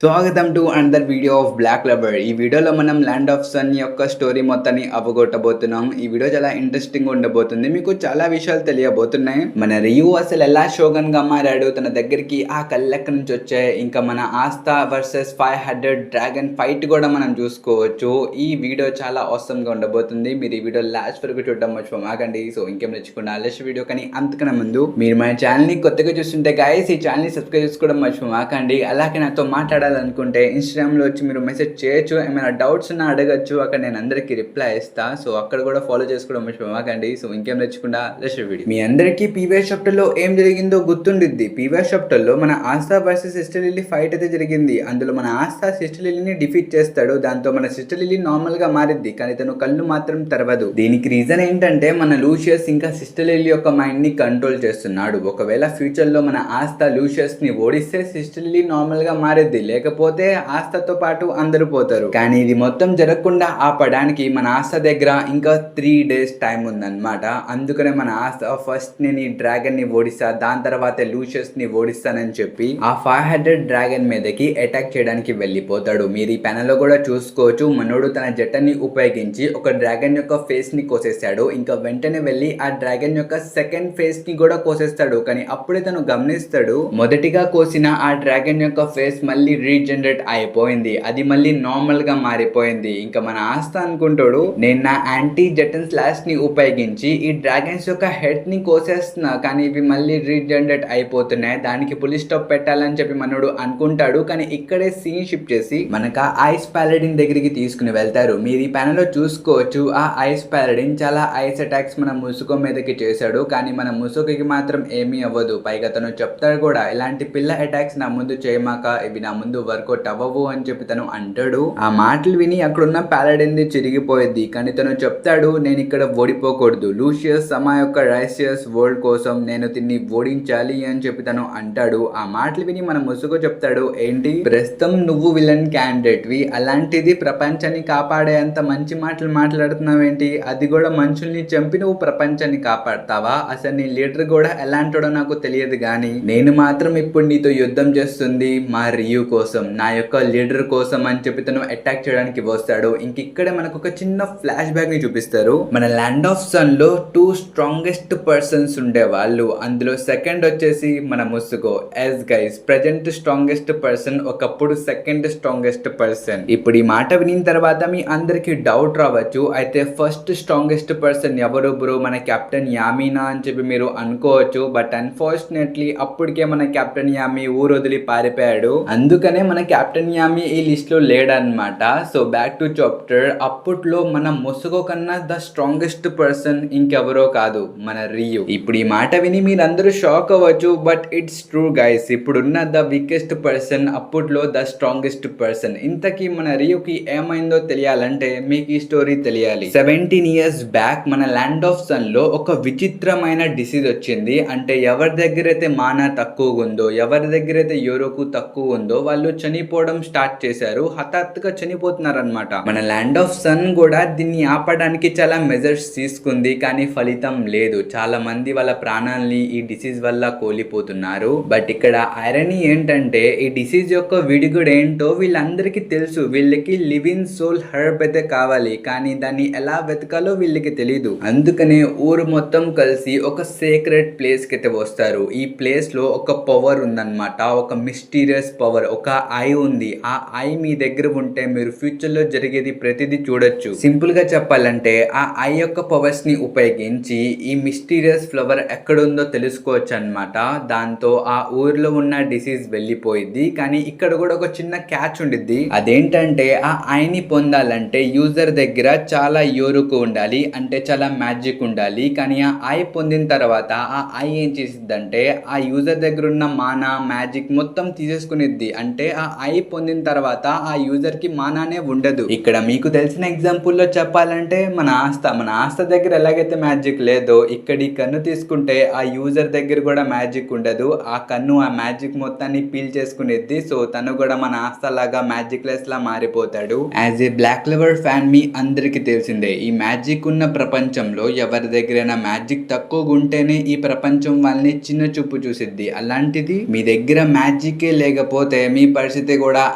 స్వాగతం to another video of black lover. ఈ వీడియోలో మనం ల్యాండ్ ఆఫ్ సన్ యొక్క స్టోరీ మొత్తాన్ని అవగొట్టబోతున్నాం. ఈ వీడియో చాలా ఇంట్రెస్టింగ్ ఉండబోతుంది. మీకు చాలా విషయాలు తెలియబోతున్నాయి. మన రియు అసలు ఎలా షోగన్ గా మారాడు, తన దగ్గరికి ఆ కళ్ళెక్క నుంచి వచ్చాయి, ఇంకా మన ఆస్థా వర్సెస్ 500 డ్రాగన్ ఫైట్ కూడా మనం చూసుకోవచ్చు. ఈ వీడియో చాలా అవసరం గా ఉండబోతుంది. మీరు ఈ వీడియో లాస్ట్ వరకు చూడడం మర్చిపోమాకండి. సో ఇంకేం నచ్చుకున్న లాస్ట్ వీడియో కానీ అంతకన్నా ముందు మీరు మన ఛానల్ ని కొత్తగా చూస్తుంటే గైస్ ఈ ఛానల్ ని సబ్స్క్రైబ్ చేసుకోవడం మర్చిపోమాకండి. అలాగే నాతో మాట్లాడాలనుకుంటే ఇన్స్టాగ్రామ్లో వచ్చి మీరు మెసేజ్ చేయొచ్చు, ఏమైనా డౌట్స్ ఉన్నా అడగచ్చు, అక్కడ నేను అందరికీ రిప్లై ఇస్తా. సో అక్కడ కూడా ఫాలో చేసుకోవడం మర్చిపోమాకండి. సో ఇంకేం నచ్చకుండా లెట్స్ వీడియో. మీ అందరికీ పీవీఎస్ చాప్టర్ లో ఏం జరిగిందో గుర్తుండిద్ది. పీవీఎస్ చాప్టర్ లో మన Aastha versus sister Lily fight అయితే జరిగింది. అందులో మన ఆస్థా సిస్టర్ లిల్లీని డిఫీట్ చేస్తాడు. దాంతో మన సిస్టర్ లిల్లీ నార్మల్ గా మారిద్ది, కానీ తను కళ్ళు మాత్రం తెరవదు. దీనికి రీజన్ ఏంటంటే మన లూషియస్ ఇంకా సిస్టర్ లిల్లీ యొక్క మైండ్ ని కంట్రోల్ చేస్తున్నాడు. ఒకవేళ ఫ్యూచర్ లో మన ఆస్థా లూషియస్ ని ఓడిస్తే సిస్టర్ లిల్లీ నార్మల్ గా మారిద్ది, లేకపోతే ఆస్థతో పాటు అందరూ పోతారు. కానీ ఇది మొత్తం జరగకుండా ఆపడానికి మన ఆస్థ దగ్గర ఇంకా 3 days టైం ఉందన్నమాట. అందుకనే మన ఆస్థ ఫస్ట్ నేను ఈ డ్రాగన్ ని ఓడిస్తా, దాని తర్వాత లూషియస్ ని ఓడిస్తానని చెప్పి ఆ 500 డ్రాగన్ మీదకి అటాక్ చేయడానికి వెళ్ళిపోతాడు. మీరు ఈ ప్యానెల్ లో కూడా చూసుకోవచ్చు, మనోడు తన జట్టని ఉపయోగించి ఒక డ్రాగన్ యొక్క ఫేస్ ని కోసేస్తాడు. ఇంకా వెంటనే వెళ్ళి ఆ డ్రాగన్ యొక్క సెకండ్ ఫేస్ ని కూడా కోసేస్తాడు. కానీ అప్పుడే తను గమనిస్తాడు, మొదటిగా కోసిన ఆ డ్రాగన్ యొక్క ఫేస్ మళ్ళీ రీజనరేట్ అయిపోయింది, అది మళ్ళీ నార్మల్ గా మారిపోయింది. ఇంకా మన ఆస్థ అనుకుంటాడు, నేను నా యాంటీ జెటన్ స్లాష్ ని ఉపయోగించి ఈ డ్రాగన్స్ యొక్క హెడ్ ని కోసేస్తున్నా, కానీ ఇవి మళ్ళీ రీజనరేట్ అయిపోతున్నాయి, దానికి పులి స్టాప్ పెట్టాలని చెప్పి మనోడు అనుకుంటాడు. కానీ ఇక్కడే సీన్ షిఫ్ట్ చేసి మనకు ఆ ఐస్ పాలడిన్ దగ్గరికి తీసుకుని వెళ్తారు. మీరు ఈ ప్యానెల్ లో చూసుకోవచ్చు, ఆ ఐస్ పాలడిన్ చాలా ఐస్ అటాక్స్ మన ముసుకో మీదకి చేశాడు, కానీ మన ముసుగుకి మాత్రం ఏమీ అవ్వదు. పైగా తను చెప్తాడు కూడా, ఇలాంటి పిల్ల అటాక్స్ నా ముందు చేయమాక, ఇవి నా ముందు వర్కౌట్ అవ్వవు అని చెప్పి తను అంటాడు. ఆ మాటలు విని అక్కడున్న పాలడిన్ చిరిగిపోయింది. కానీ తను చెప్తాడు, నేను ఇక్కడ ఓడిపోకూడదు, లూషియస్ సమా యొక్క రైసియస్ వరల్డ్ కోసం నేను తిన్ని ఓడించాలి అని చెప్పి తను అంటాడు. ఆ మాటలు విని మన ముసుగు చెప్తాడు, ఏంటి ప్రస్తుతం నువ్వు విలన్ క్యాండిడేట్ వి, అలాంటిది ప్రపంచాన్ని కాపాడే అంత మంచి మాటలు మాట్లాడుతున్నావేంటి, అది కూడా మనుషుల్ని చంపి నువ్వు ప్రపంచాన్ని కాపాడతావా, అసలు నీ లీడర్ కూడా ఎలాంటోడో నాకు తెలియదు, కానీ నేను మాత్రం ఇప్పుడు నీతో యుద్ధం చేస్తుంది మా రియు కోసం, నా యొక్క లీడర్ కోసం అని చెప్పి తను అటాక్ చేయడానికి వస్తాడు. ఇంకిక్కడ మనకు ఒక చిన్న ఫ్లాష్ బ్యాక్ ని చూపిస్తారు. మన ల్యాండ్ ఆఫ్ సన్ లో 2 స్ట్రాంగెస్ట్ పర్సన్స్ ఉండేవాళ్ళు. అందులో సెకండ్ వచ్చేసి మన ముసుగో. Yes guys, present strongest person ఒకప్పుడు సెకండ్ స్ట్రాంగెస్ట్ పర్సన్. ఇప్పుడు ఈ మాట వినిన తర్వాత మీ అందరికి డౌట్ రావచ్చు, అయితే ఫస్ట్ స్ట్రాంగెస్ట్ పర్సన్ ఎవరు బ్రో, మన కెప్టెన్ యామీనా అని చెప్పి మీరు అనుకోవచ్చు. బట్ అన్ఫార్చునేట్లీ అప్పటికే మన కెప్టెన్ యామీ ఊరు వదిలి పారిపోయాడు. అందుకనే మన కెప్టెన్ యామీ ఈ లిస్ట్ లో లేడనమాట. So back to chapter. అప్పట్లో మన ముసుగో కన్నా ద స్ట్రాంగెస్ట్ పర్సన్ ఇంకెవరో కాదు, మన రియు. ఇప్పుడు ఈ మాట విని మీరందరూ షాక్ అవ్వచ్చు, బట్ ఇట్స్ ట్రూ గైస్. ఇప్పుడున్న ద వీకెస్ట్ పర్సన్ అప్పట్లో ద స్ట్రాంగెస్ట్ పర్సన్. ఇంతకీ మన రియుకి ఏమైందో తెలియాలంటే మీకు ఈ స్టోరీ తెలియాలి. 17 years బ్యాక్ మన ల్యాండ్ ఆఫ్ సన్ లో ఒక విచిత్రమైన డిసీజ్ వచ్చింది. అంటే ఎవరి దగ్గర అయితే మానా తక్కువ ఉందో, ఎవరి దగ్గర అయితే యోరోకు తక్కువ ఉందో వాళ్ళు చనిపోవడం స్టార్ట్ చేశారు. హఠాత్తుగా చనిపోతున్నారు అనమాట. మన ల్యాండ్ ఆఫ్ సన్ కూడా దీన్ని ఆపడానికి చాలా మెజర్స్ తీసుకుంది, కానీ ఫలితం లేదు. చాలా మంది వాళ్ళ ప్రాణాలని ఈ డిసీజ్ వల్ల కోల్పోతున్నారు. బట్ ఇక్కడ ఐరనీ ఏంటంటే ఈ డిసీజ్ యొక్క విడిగుడు ఏంటో వీళ్ళందరికీ తెలుసు. వీళ్ళకి లివింగ్ సోల్ హెర్బ్ అయితే కావాలి, కానీ దాన్ని ఎలా వెతకాలో వీళ్ళకి తెలీదు. అందుకనే ఊరు మొత్తం కలిసి ఒక సీక్రెట్ ప్లేస్ కి అయితే వస్తారు. ఈ ప్లేస్ లో ఒక పవర్ ఉందన్నమాట, ఒక మిస్టీరియస్ పవర్, ఒక ఐ ఉంది. ఆ ఐ మీ దగ్గర ఉంటే మీరు ఫ్యూచర్ లో జరిగేది ప్రతిదీ చూడొచ్చు. సింపుల్ గా చెప్పాలంటే ఆ ఐ యొక్క పవర్స్ ని ఉపయోగించి ఈ మిస్టీరియస్ ఫ్లవర్ ఎక్కడుందో తెలుసుకోవచ్చు అన్నమాట. దాంతో ఆ ఊర్లో ఉన్న డిసీజ్ వెళ్ళిపోయింది. కానీ ఇక్కడ కూడా ఒక చిన్న క్యాచ్ ఉండిద్ది. అదేంటంటే ఆ ఐని పొందాలంటే యూజర్ దగ్గర చాలా యోరుకు ఉండాలి, అంటే చాలా మ్యాజిక్ ఉండాలి. కానీ ఆ ఐ పొందిన తర్వాత ఆ ఐ ఏం చేసిద్దంటే ఆ యూజర్ దగ్గర ఉన్న మానా మ్యాజిక్ మొత్తం తీసేసుకునిద్ది. అంటే ఆ ఐ పొందిన తర్వాత ఆ యూజర్ కి మానానే ఉండదు. ఇక్కడ మీకు తెలిసిన ఎగ్జాంపుల్ లో చెప్పాలంటే మన ఆస్థ దగ్గర ఎలాగైతే మ్యాజిక్ లేదో, ఇక్కడ ఈ కన్ను తీసుకుంటే ఆ యూజర్ దగ్గర కూడా మ్యాజిక్ ఉండదు. ఆ కన్ను ఆ మ్యాజిక్ మొత్తాన్ని పీల్ చేసుకునేది. సో తను కూడా మన ఆస్థ లాగా మ్యాజిక్ లెస్ లా మారిపోతాడు. As a black lover fan మీ అందరికి తెలిసిందే, ఈ మ్యాజిక్ ఉన్న ప్రపంచంలో ఎవరి దగ్గరైనా మ్యాజిక్ తక్కువగా ఉంటేనే ఈ ప్రపంచం వాళ్ళని చిన్న చూపు చూసిద్ది. అలాంటిది మీ దగ్గర మ్యాజికే లేకపోతే మీ పరిస్థితి కూడా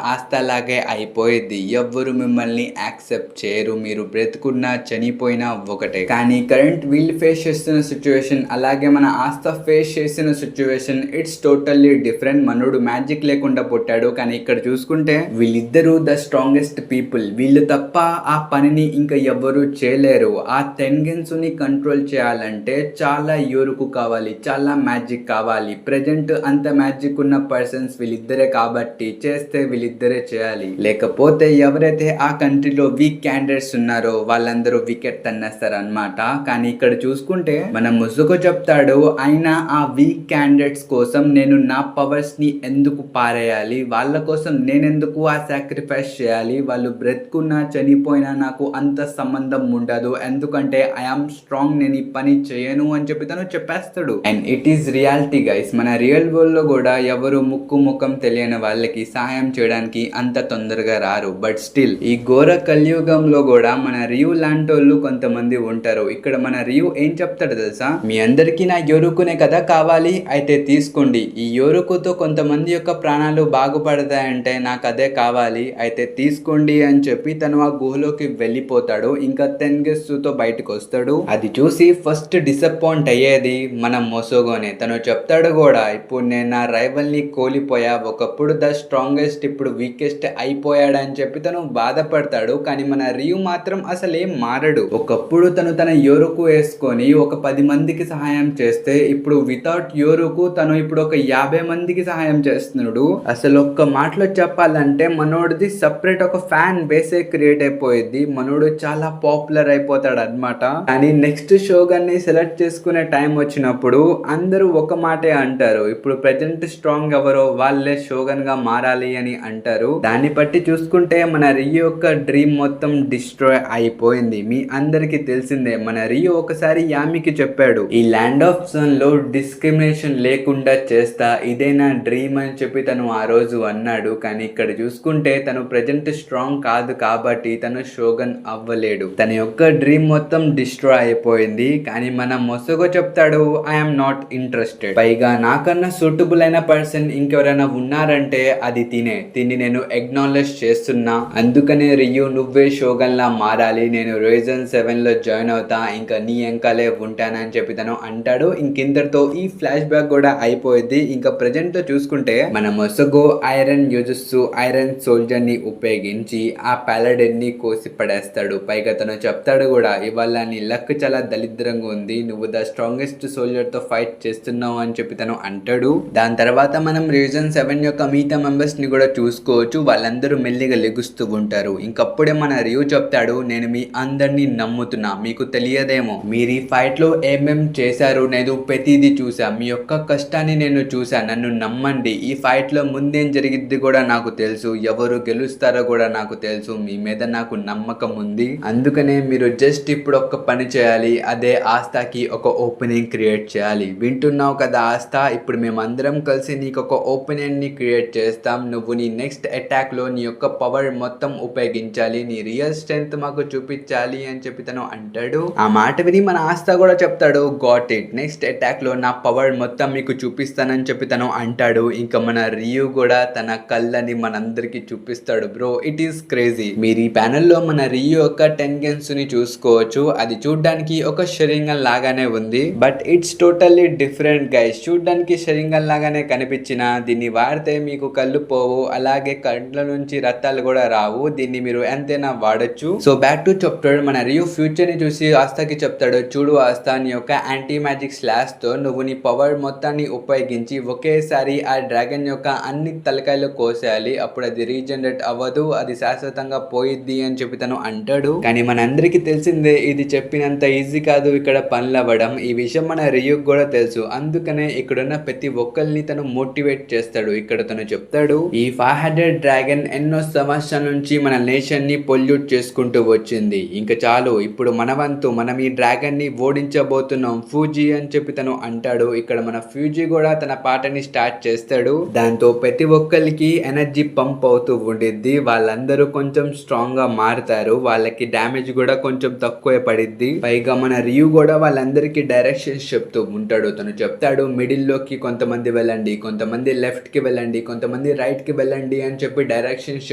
ఆస్తలాగే అయిపోయింది. ఎవ్వరు మిమ్మల్ని యాక్సెప్ట్ చేయరు, మీరు బ్రతుకున్నా చనిపోయినా ఒకటే. కానీ కరెంట్ వీళ్ళు ఫేస్ చేస్తున్న సిచ్యువేషన్ అలాగే మన ఆస్త ఫేస్ చేసిన సిచ్యువేషన్ ఇట్స్ టోటల్లీ డిఫరెంట్. మనోడు మ్యాజిక్ లేకుండా పుట్టాడు, కానీ ఇక్కడ చూసుకుంటే వీళ్ళిద్దరూ ద స్ట్రాంగెస్ట్ పీపుల్. వీళ్ళు తప్ప ఆ పనిని ఇంకా ఎవ్వరూ చేయలేరు. ఆ టెన్గన్స్ ని కంట్రోల్ చేయాలంటే చాలా యోరుకు కావాలి, చాలా మ్యాజిక్ కావాలి. ప్రెజెంట్ అంత మ్యాజిక్ ఉన్న పర్సన్స్ వీళ్ళిద్దరే కాబట్టి చేస్తే వీళ్ళిద్దరే చేయాలి. లేకపోతే ఎవరైతే ఆ కంట్రీలో వీక్ క్యాండిడేట్స్ ఉన్నారో వాళ్ళందరూ వికెట్ తన్నేస్తారు అన్నమాట. కానీ ఇక్కడ చూసుకుంటే మన ముసుగు చెప్తాడు, అయినా ఆ వీక్ క్యాండిడేట్స్ కోసం నేను నా పవర్స్ ని ఎందుకు పారేయాలి, వాళ్ళ కోసం నేనెందుకు ఆ సాక్రిఫైస్ చేయాలి, వాళ్ళు బ్రతుకున్నా చనిపోయినా నాకు అంత సంబంధం ఉండదు, ఎందుకంటే ఐఆమ్ స్ట్రాంగ్, నేను ఈ పని చేయను అని చెప్పి తను చెప్పేస్తాడు. And it is reality guys. మన రియల్ వరల్డ్ లో కూడా ఎవరు ముక్కు ముఖం తెలియని వాళ్ళకి సహాయం చేయడానికి అంత తొందరగా రారు. బట్ స్టిల్ ఈ ఘోర కలియుగంలో కూడా మన రియు లాంటోళ్ళు కొంతమంది ఉంటారు. ఇక్కడ మన రియు ఏం చెప్తాడు తెలుసా, మీ అందరికీ నా యోరుకునే కదా కావాలి, అయితే తీసుకోండి. ఈ యోరుకుతో కొంతమంది యొక్క ప్రాణాలు బాగుపడతాయంటే నాకు అదే కావాలి, అయితే తీసుకోండి అని చెప్పి తను ఆ గుహలోకి వెళ్ళిపోతాడు. ఇంకా తెన్గెస్సుతో బయటకు వస్తాడు. అది చూసి ఫస్ట్ డిసప్పాయింట్ అయ్యేది మన మొసోగోనే. తను చెప్తాడు కూడా, ఇప్పుడు నేను నా రైవల్ ని కోల్పోయా, ఒకప్పుడు ద స్ట్రాంగెస్ట్ ఇప్పుడు వీకెస్ట్ అయిపోయాడు అని చెప్పి తను బాధపడతాడు. కానీ మన రియు మాత్రం అసలు ఏం మారడు. ఒకప్పుడు తను తన యోరుకు వేసుకొని ఒక 10 మందికి సహాయం చేస్తే ఇప్పుడు వితౌట్ యోరుకు తను ఇప్పుడు ఒక 50 మందికి సహాయం చేస్తున్నాడు. అసలు ఒక్క మాటలో చెప్పాలంటే మనోడిది సపరేట్ ఒక ఫ్యాన్ బేసే క్రియేట్ అయిపోయింది. మనోడు చాలా పాపులర్ అయిపోతాడు అన్నమాట. కానీ నెక్స్ట్ షోగన్ ని సెలెక్ట్ చేసుకునే టైం వచ్చినప్పుడు అందరూ ఒక మాటే అంటారు, ఇప్పుడు ప్రెజెంట్ స్ట్రాంగ్ ఎవరో వాళ్ళే షోగన్ గా మారాలి అని అంటారు. దాన్ని బట్టి చూసుకుంటే మన రియో యొక్క డ్రీమ్ మొత్తం డిస్ట్రాయ్ అయిపోయింది. మీ అందరికి తెలిసిందే, మన రియో ఒకసారి యామికి చెప్పాడు, ఈ ల్యాండ్ ఆఫ్ సన్ లో డిస్క్రిమినేషన్ లేకుండా చేస్తా, ఇదే నా డ్రీమ్ అని చెప్పి తను ఆ రోజు అన్నాడు. కానీ ఇక్కడ చూసుకుంటే తను ప్రెజెంట్ స్ట్రాంగ్ కాదు కాబట్టి తను షోగన్ అవ్వలేడు. తన యొక్క డ్రీమ్ మొత్తం డిస్ట్రాయ్ అయిపోయింది. కానీ మన మొసగో చెప్తాడు, ఐఎమ్ నాట్ ఇంట్రెస్టెడ్, పైగా నాకన్నా సూటబుల్ అయిన పర్సన్ ఇంకెవరైనా ఉన్నారంటే అది తిని నేను అక్నాలెడ్జ్ చేస్తున్నా, అందుకనే రియు నువ్వే షోగన్ లా మారాలి, నేను రీజన్ 7 లో జాయిన్ అవుతా, ఇంకా నీ వెంకాలే ఉంటానని చెప్పి తను అంటాడు. ఇంకింతటితో ఈ ఫ్లాష్ బ్యాక్ కూడా అయిపోయింది. ఇంకా ప్రెజెంట్ తో చూసుకుంటే మన మొసగో ఐరన్ యూజుస్సు ఐరన్ సోల్జర్ ని ఉపయోగించి ఆ పాలడిన్ ని కోసి పడేస్తాడు. పైగా తను చెప్తాడు కూడా, ఇవాళ నీ లక్ చాలా దరిద్రంగా ఉంది, నువ్వు ద స్ట్రాంగెస్ట్ సోల్జర్ తో ఫైట్ చేస్తున్నావు అని చెప్పి తను అంటాడు. దాని తర్వాత మనం రీజన్ 7 యొక్క మిగతా మెంబర్స్ ని కూడా చూసుకోవచ్చు. వాళ్ళందరూ మెల్లిగా లెగుస్తూ ఉంటారు. ఇంకప్పుడే మన రియు చెప్తాడు, నేను మీ అందరినీ నమ్ముతున్నా, మీకు తెలియదేమో మీరు ఈ ఫైట్ లో ఏమేం చేశారు, నేను ప్రతిదీ చూసా, మీ యొక్క కష్టాన్ని నేను చూసా, నన్ను నమ్మండి. ఈ ఫైట్ లో ముందేం జరిగిద్ది కూడా నాకు తెలుసు, ఎవరు గెలుస్తారో కూడా నాకు తెలుసు, మీ మీద నాకు నమ్మకం ఉంది, అందుకనే మీరు జస్ట్ ఇప్పుడు ఒక్క పని చేయాలి, అదే ఆస్తాకి ఒక ఓపెనింగ్ క్రియేట్ చేయాలి. వింటున్నావు కదా ఆస్తా, ఇప్పుడు మేమందరం కలిసి నీకు ఒక ఓపెనింగ్ ని క్రియేట్ చేస్తాం, నువ్వు నీ నెక్స్ట్ అటాక్ లో నీ యొక్క పవర్ మొత్తం ఉపయోగించాలి, నీ రియల్ స్ట్రెంగ్త్ మాకు చూపించాలి అని చెప్పి తను అంటాడు. ఆ మాట విని మన ఆస్తా కూడా చెప్తాడు, గాట్ ఇట్, నెక్స్ట్ అటాక్ లో నా పవర్ మొత్తం మీకు చూపిస్తానని చెప్పి తను అంటాడు. ఇంకా మన రియు కూడా తన కళ్ళని మనందరికి చూపిస్తాడు. Bro it is crazy. మీరు ఈ ప్యానెల్ లో మన రియు యొక్క టెన్గన్స్ ని చూసుకోవచ్చు. అది చూడడానికి ఒక షరింగన్ లాగానే ఉంది, but it's totally different guys. చూడడానికి షరింగన్ లాగానే కనిపించిన దీన్ని వాడితే మీకు కళ్ళు పోవు, అలాగే కళ్ళ నుంచి రక్తాలు కూడా రావు, దీన్ని మీరు ఎంతైనా వాడచ్చు. సో బ్యాక్ టు చెప్తాడు, మన రియు ఫ్యూచర్ ని చూసి ఆస్తాకి చెప్తాడు, చూడు ఆస్తా, నీ యొక్క యాంటీ మ్యాజిక్ స్లాష్ తో నువ్వు నీ పవర్ మొత్తాన్ని ఉపయోగించి ఒకేసారి ఆ డ్రాగన్ యొక్క అన్ని తలకాయలు కోసేయాలి, అప్పుడు అది రీజనరేట్ అవ్వదు, అది శాశ్వతంగా పోయిద్ది అని చెప్పి తను అంటాడు. కానీ మనందరికి తెలిసిందే ఇది చెప్పినంత ఈజీ కాదు ఇక్కడ పనులు అవ్వడం. ఈ విషయం మన రియుకి కూడా తెలుసు, అందుకనే ఇక్కడున్న ప్రతి ఒక్కరిని తను మోటివేట్ చేస్తాడు. ఇక్కడ తను చెప్తాడు, ఈ 500 డ్రాగన్ ఎన్నో సంవత్సరాల నుంచి మన నేషన్ ని పొల్యూట్ చేసుకుంటూ వచ్చింది, ఇంకా చాలు, ఇప్పుడు మన వంతు, మనం ఈ డ్రాగన్ ని ఓడించబోతున్నాం ఫ్యూజీ అని చెప్పి తను అంటాడు. ఇక్కడ మన ఫ్యూజీ కూడా తన పాటని స్టార్ట్ చేస్తాడు. దాంతో ప్రతి ఒక్కరికి ఎనర్జీ పంప్ అవుతూ ఉండిద్ది, వాళ్ళందరూ కొంచెం స్ట్రాంగ్ గా మారుతారు, వాళ్ళకి డ్యామేజ్ కూడా కొంచెం తక్కువ పడిద్ది. పైగా మన రియు కూడా వాళ్ళందరికీ డైరెక్షన్స్ చెప్తూ ఉంటాడు. తను చెప్తాడు, మిడిల్ లోకి కొంతమంది వెళ్ళండి, కొంతమంది లెఫ్ట్ కి వెళ్ళండి, కొంతమంది కొంతమంది రైట్ కి వెళ్ళండి అని చెప్పి డైరెక్షన్స్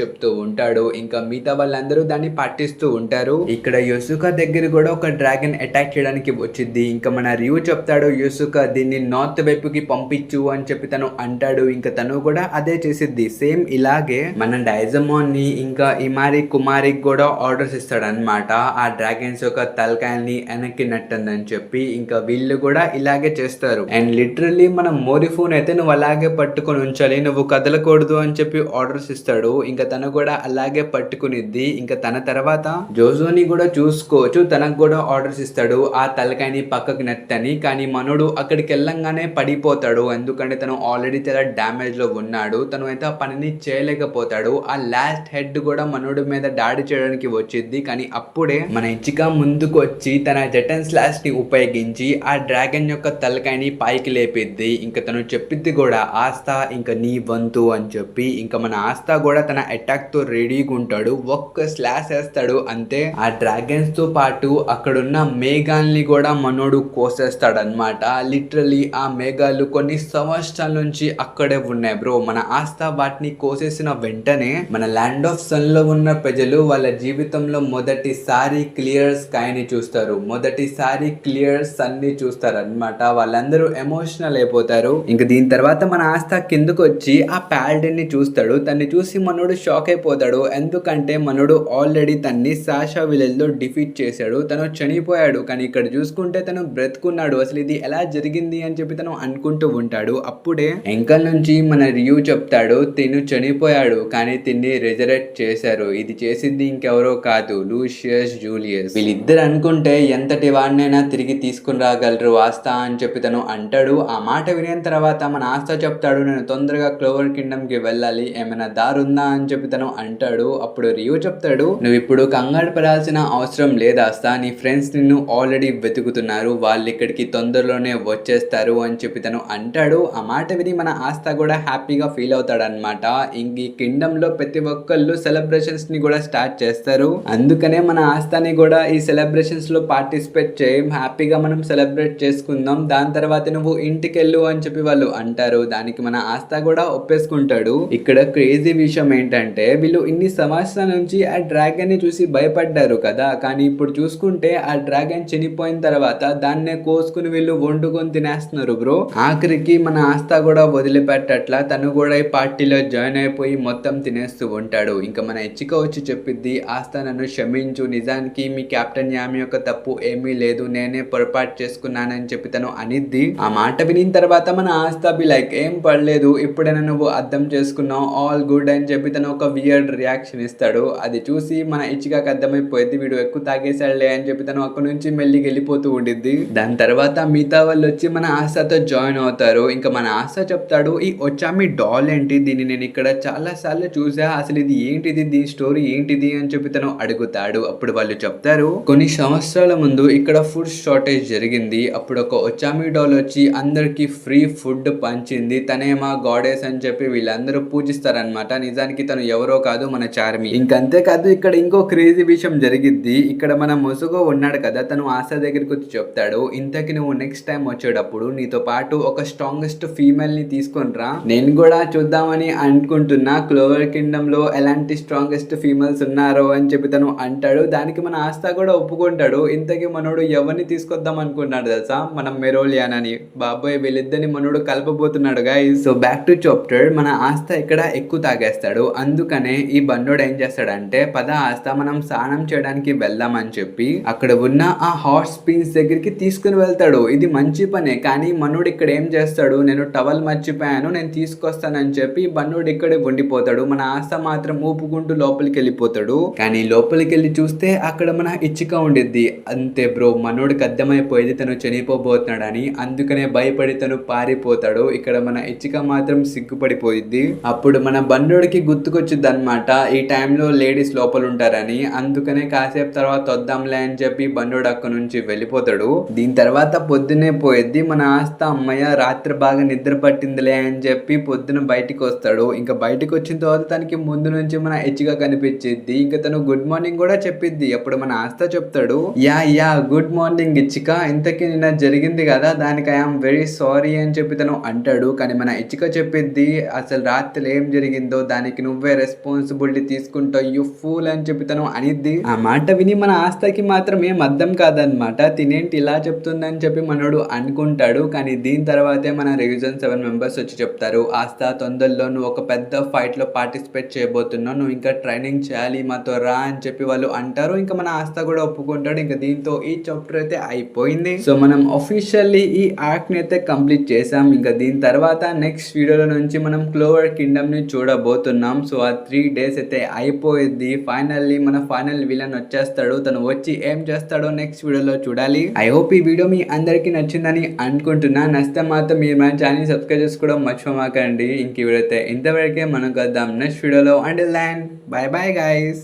చెప్తూ ఉంటాడు. ఇంకా మిగతా వాళ్ళందరూ దాన్ని పాటిస్తూ ఉంటారు. ఇక్కడ యోసుకా దగ్గర కూడా ఒక డ్రాగన్ అటాక్ చేయడానికి వచ్చింది. ఇంకా మన రియూ చెప్తాడు యోసుకా దీన్ని నార్త్ వైపుకి పంపించు అని చెప్పి తను అంటాడు. ఇంకా తను కూడా అదే చేసిద్ది. సేమ్ ఇలాగే మన డైజమాన్ ని ఇంకా ఇమారి కుమారికి కూడా ఆర్డర్స్ ఇస్తాడు అనమాట. ఆ డ్రాగన్స్ యొక్క తలకాయల్ని వెనక్కి నట్టందని చెప్పి ఇంకా వీళ్ళు కూడా ఇలాగే చేస్తారు. అండ్ లిటరల్లీ మన మోరిఫోన్ అయితే నువ్వు అలాగే పట్టుకొని ఉంచాలి, నువ్వు కదలకూడదు అని చెప్పి ఆర్డర్స్ ఇస్తాడు. ఇంకా తను కూడా అలాగే పట్టుకునిద్ది. ఇంకా తన తర్వాత జోజోని కూడా చూసుకోవచ్చు, తనకు కూడా ఆర్డర్స్ ఇస్తాడు ఆ తలకాయని పక్కకి నెత్తని. కానీ మనోడు అక్కడికి వెళ్ళంగానే పడిపోతాడు, ఎందుకంటే తను ఆల్రెడీ చాలా డ్యామేజ్ లో ఉన్నాడు. తను అయితే ఆ పనిని చేయలేకపోతాడు. ఆ లాస్ట్ హెడ్ కూడా మనోడు మీద దాడి చేయడానికి వచ్చింది. కానీ అప్పుడే మన ఇచికా ముందుకు వచ్చి తన జెటన్ స్లాష్ ని ఉపయోగించి ఆ డ్రాగన్ యొక్క తలకాయని పైకి లేపిద్ది. ఇంకా తను చెప్పిద్ది కూడా ఆస్థా ఇంకా నీ వంతు అని చెప్పి. ఇంకా మన ఆస్థా కూడా తన అటాక్ తో రెడీగా ఉంటాడు. ఒక్క స్లాష్ వేస్తాడు అంతే. ఆ డ్రాగన్స్ తో పాటు అక్కడున్న మేఘాల్ని కూడా మనోడు కోసేస్తాడు అనమాట. లిటరలీ ఆ మేఘాలు కొన్ని సంవత్సరాల నుంచి అక్కడే ఉన్నాయి బ్రో. మన ఆస్థా వాటిని కోసేసిన వెంటనే మన ల్యాండ్ ఆఫ్ సన్ లో ఉన్న ప్రజలు వాళ్ళ జీవితంలో మొదటిసారి క్లియర్ స్కై ని చూస్తారు, మొదటిసారి క్లియర్ సన్ ని చూస్తారు అనమాట. వాళ్ళందరూ ఎమోషనల్ అయిపోతారు. ఇంకా దీని తర్వాత మన ఆస్థా కిందకు వచ్చి ఆ ప్యాల్డెన్ ని చూస్తాడు. తన్ని చూసి మనోడు షాక్ అయిపోతాడు, ఎందుకంటే మనోడు ఆల్రెడీ తన్ని సాషా విలేజ్ లో డిఫీట్ చేశాడు. తను చనిపోయాడు, కానీ ఇక్కడ చూసుకుంటే తను బ్రతుకున్నాడు. అసలు ఇది ఎలా జరిగింది అని చెప్పి తను అనుకుంటూ ఉంటాడు. అప్పుడే ఎంకల్ నుంచి మన రియూ చెప్తాడు తిను చనిపోయాడు, కానీ తిన్ని రెజరెక్ట్ చేశారు. ఇది చేసింది ఇంకెవరో కాదు, లూషియస్ జూలియస్. వీళ్ళిద్దరు అనుకుంటే ఎంతటి వాడినైనా తిరిగి తీసుకుని రాగలరు ఆస్థా అని చెప్పి తను అంటాడు. ఆ మాట వినిన తర్వాత మన ఆస్థా చెప్తాడు నేను తొందరగా క్లోవర్ కింగ్డమ్ కి వెళ్ళాలి, ఏమైనా దారుందా అని చెప్పి తను అంటాడు. అప్పుడు రియూ చెప్తాడు నువ్వు ఇప్పుడు కంగారు పడాల్సిన అవసరం లేదు ఆస్థా, నీ ఫ్రెండ్స్ నిన్ను ఆల్రెడీ వెతుకుతున్నారు, వాళ్ళు ఇక్కడికి తొందరలోనే వచ్చేస్తారు అని చెప్పి తను అంటాడు. ఆ మాట విని మన ఆస్థా కూడా హ్యాపీగా ఫీల్ అవుతాడు అనమాట. ఇంక ఈ కింగ్డమ్ లో ప్రతి ఒక్కళ్ళు సెలబ్రేషన్స్ ని కూడా స్టార్ట్ చేస్తారు. అందుకనే మన ఆస్థాని కూడా ఈ సెలబ్రేషన్స్ లో పార్టిసిపేట్ చేయం, హ్యాపీగా మనం సెలబ్రేట్ చేసుకుందాం, దాని తర్వాత నువ్వు ఇంటికి వెళ్ళు అని చెప్పి వాళ్ళు అంటారు. దానికి మన ఆస్థా కూడా ఒప్పేసుకుంటాడు. ఇక్కడ క్రేజీ విషయం ఏంటంటే వీళ్ళు ఇన్ని సంవత్సరాల నుంచి ఆ డ్రాగన్ ని చూసి భయపడ్డారు కదా, కానీ ఇప్పుడు చూసుకుంటే ఆ డ్రాగన్ చనిపోయిన తర్వాత దాన్నే కోసుకుని వీళ్ళు వండుకొని తినేస్తున్నారు బ్రో. ఆఖరికి మన ఆస్థా కూడా వదిలిపెట్టట్లా, తను కూడా ఈ పార్టీలో జాయిన్ అయిపోయి మొత్తం తినేస్తూ ఉంటాడు. ఇంకా మన ఇచికా వచ్చి చెప్పిద్ది ఆస్థా నన్ను క్షమించు, నిజానికి మీ కెప్టెన్ యామి యొక్క తప్పు ఏమీ లేదు, నేనే పొరపాటు చేసుకున్నానని చెప్పి తను అనిద్ది. ఆ మాట వినిన తర్వాత మన ఆస్థా బి లైక్ ఏం పడలేదు, ఇప్పుడైనా నువ్వు అర్థం చేసుకున్నావు, ఆల్ గుడ్ అని చెప్పి తను ఒక వియర్డ్ రియాక్షన్ ఇస్తాడు. అది చూసి మన ఇచికాకి అర్థమైపోయింది వీడు ఎక్కువ తాగేశాడులే అని చెప్పి తను అక్కడి నుంచి మెల్లికి వెళ్ళిపోతూ ఉండిద్ది. దాని తర్వాత మిగతా వాళ్ళు వచ్చి మన ఆస్థాతో జాయిన్ అవుతారు. ఇంకా మన ఆస్థా చెప్తాడు ఈ ఒచామి డాల్ ఏంటి, దీన్ని నేను ఇక్కడ చాలా సార్లు చూసా, అసలు ఇది ఏంటిది, దీని స్టోరీ ఏంటిది అని చెప్పి తను అడుగుతాడు. అప్పుడు వాళ్ళు చెప్తారు కొన్ని సంవత్సరాల ముందు ఇక్కడ ఫుడ్ షార్టేజ్ జరిగింది, అప్పుడు ఒక ఒచామి డాల్ వచ్చి అందరికి ఫ్రీ ఫుడ్ పంచింది, తనే మా గాడెస్ అని చెప్పి వీళ్ళందరూ పూజిస్తారనమాట. నిజానికి తను ఎవరో కాదు మన చార్మి. ఇంకంతేకాదు ఇక్కడ ఇంకో క్రేజీ విషయం జరిగిద్ది. ఇక్కడ మన ముసుగో ఉన్నాడు కదా, తను ఆశా దగ్గరికి వచ్చి చెప్తాడు ఇంతకి నువ్వు నెక్స్ట్ టైం వచ్చేటప్పుడు నీతో పాటు ఒక స్ట్రాంగెస్ట్ ఫీమేల్ ని తీసుకొని రా, నేను కూడా చూద్దామని అనుకుంటున్నా క్లోవర్ కింగ్డమ్ లో ఎలాంటి స్ట్రాంగెస్ట్ ఫీమేల్స్ ఉన్నారో అని చెప్పి తను అంటాడు. దానికి మన ఆస్థా కూడా ఒప్పుకుంటాడు. ఇంతకీ మనోడు ఎవరిని తీసుకొద్దాం అనుకున్నాడు తెలుసా, మనం మెరోలియాన్ అని. బాబాయ్ వీళ్ళిద్దరిని మనోడు కలపబోతున్నాడు guys. So back to chapter. మన ఆస్థా ఇక్కడ ఎక్కువ తాగేస్తాడు, అందుకనే ఈ బండోడు ఏం చేస్తాడంటే పద ఆస్థా మనం స్నానం చేయడానికి వెళ్దామని చెప్పి అక్కడ ఉన్న ఆ హాట్ స్ప్రింగ్స్ దగ్గరికి తీసుకుని వెళ్తాడు. ఇది మంచి పనే, కానీ మనోడు ఇక్కడ ఏం చేస్తాడు నేను టవల్ మర్చిపోయాను నేను తీసుకొస్తానని చెప్పి బండోడు ఇక్కడే ఉండిపోతాడు. మన ఆస్థా మాత్రం ఊపుకుంటూ లోపలికి వెళ్ళిపోతాడు. కానీ లోపలికి వెళ్ళి చూస్తే అక్కడ మన ఇచికా ఉండిద్ది. అంతే బ్రో, మనోడికి అర్థమైపోయేది తను చనిపోబోతున్నాడని, అందుకనే భయపడి తను పారిపోతాడు. ఇక్కడ మన ఇచికా మాత్రం సిగ్గుపడిపోయిద్ది. అప్పుడు మన బండోడికి గుర్తుకొచ్చిద్ది అనమాట ఈ టైంలో లేడీస్ లోపల ఉంటారని, అందుకనే కాసేపు తర్వాత వద్దాంలే అని చెప్పి బండోడు అక్కడ నుంచి వెళ్ళిపోతాడు. దీని తర్వాత పొద్దునే పోయిద్ది. మన ఆస్థా అమ్మయ్య రాత్రి బాగా నిద్ర పట్టిందిలే అని చెప్పి పొద్దున బయటికి వస్తాడు. ఇంకా బయటకు వచ్చిన తర్వాత తనకి ముందు నుంచి మన ఇచికా కనిపించిద్ది. ఇంకా తను గుడ్ మార్నింగ్ కూడా చెప్పిద్ది. అప్పుడు మన ఆస్థా చెప్తాడు యా గుడ్ మార్నింగ్ ఇచికా, ఇంతకీ నిన్న జరిగింది కదా దానికి ఐఎమ్ వెరీ సారీ అని చెప్పి తను అంటాడు. కానీ మన ఇచికా చెప్పిద్ది అసలు రాత్రి ఏం జరిగిందో దానికి నువ్వే రెస్పాన్సిబిలిటీ తీసుకుంటావు యు ఫూల్ అని చెప్పి తను అనిద్ది. ఆ మాట విని మన ఆస్థకి మాత్రం ఏం అర్థం కాదనమాట. తినేంటి ఇలా చెప్తుందని చెప్పి మనోడు అనుకుంటాడు. కానీ దీని తర్వాతే మన రివిజన్ 7 మెంబర్స్ వచ్చి చెప్తారు, ఆస్థ తొందరలో నువ్వు ఒక పెద్ద ఫైట్ లో పార్టిసిపేట్ చేయబోతున్నావు, నువ్వు ఇంకా ట్రైనింగ్ చేయాలి మాతో రా అని చెప్పి వాళ్ళు అంటారు. ఇంకా మన ఆస్థ కూడా ఒప్పుకుంటాడు. ఇంకా దీంతో ఈ చాప్టర్ అయితే అయిపోయింది. సో మనం అఫీషియల్లీ ఈ ఆర్క్ ని అయితే కంప్లీట్ చేసాం. ఇంకా దీని తర్వాత నెక్స్ట్ వీడియోలో నుంచి మనం క్లోవర్ కింగ్డమ్ ని చూడబోతున్నాం. సో ఆ 3 days అయితే అయిపోయింది. ఫైనల్లీ మన ఫైనల్ విలన్ వచ్చేస్తాడు. తను వచ్చి ఏం చేస్తాడో నెక్స్ట్ వీడియోలో చూడాలి. ఐ హోప్ ఈ వీడియో మీ అందరికీ నచ్చిందని అనుకుంటున్నా. నచ్చితే మాత్రం మీరు మన ఛానల్ సబ్స్క్రైబ్ చేసుకోవడం మర్చిపోమాకండి. ఇంక వీడియో అయితే ఇంతవరకే. మనం కలుద్దాం నెక్స్ట్ వీడియోలో. Until then bye bye guys.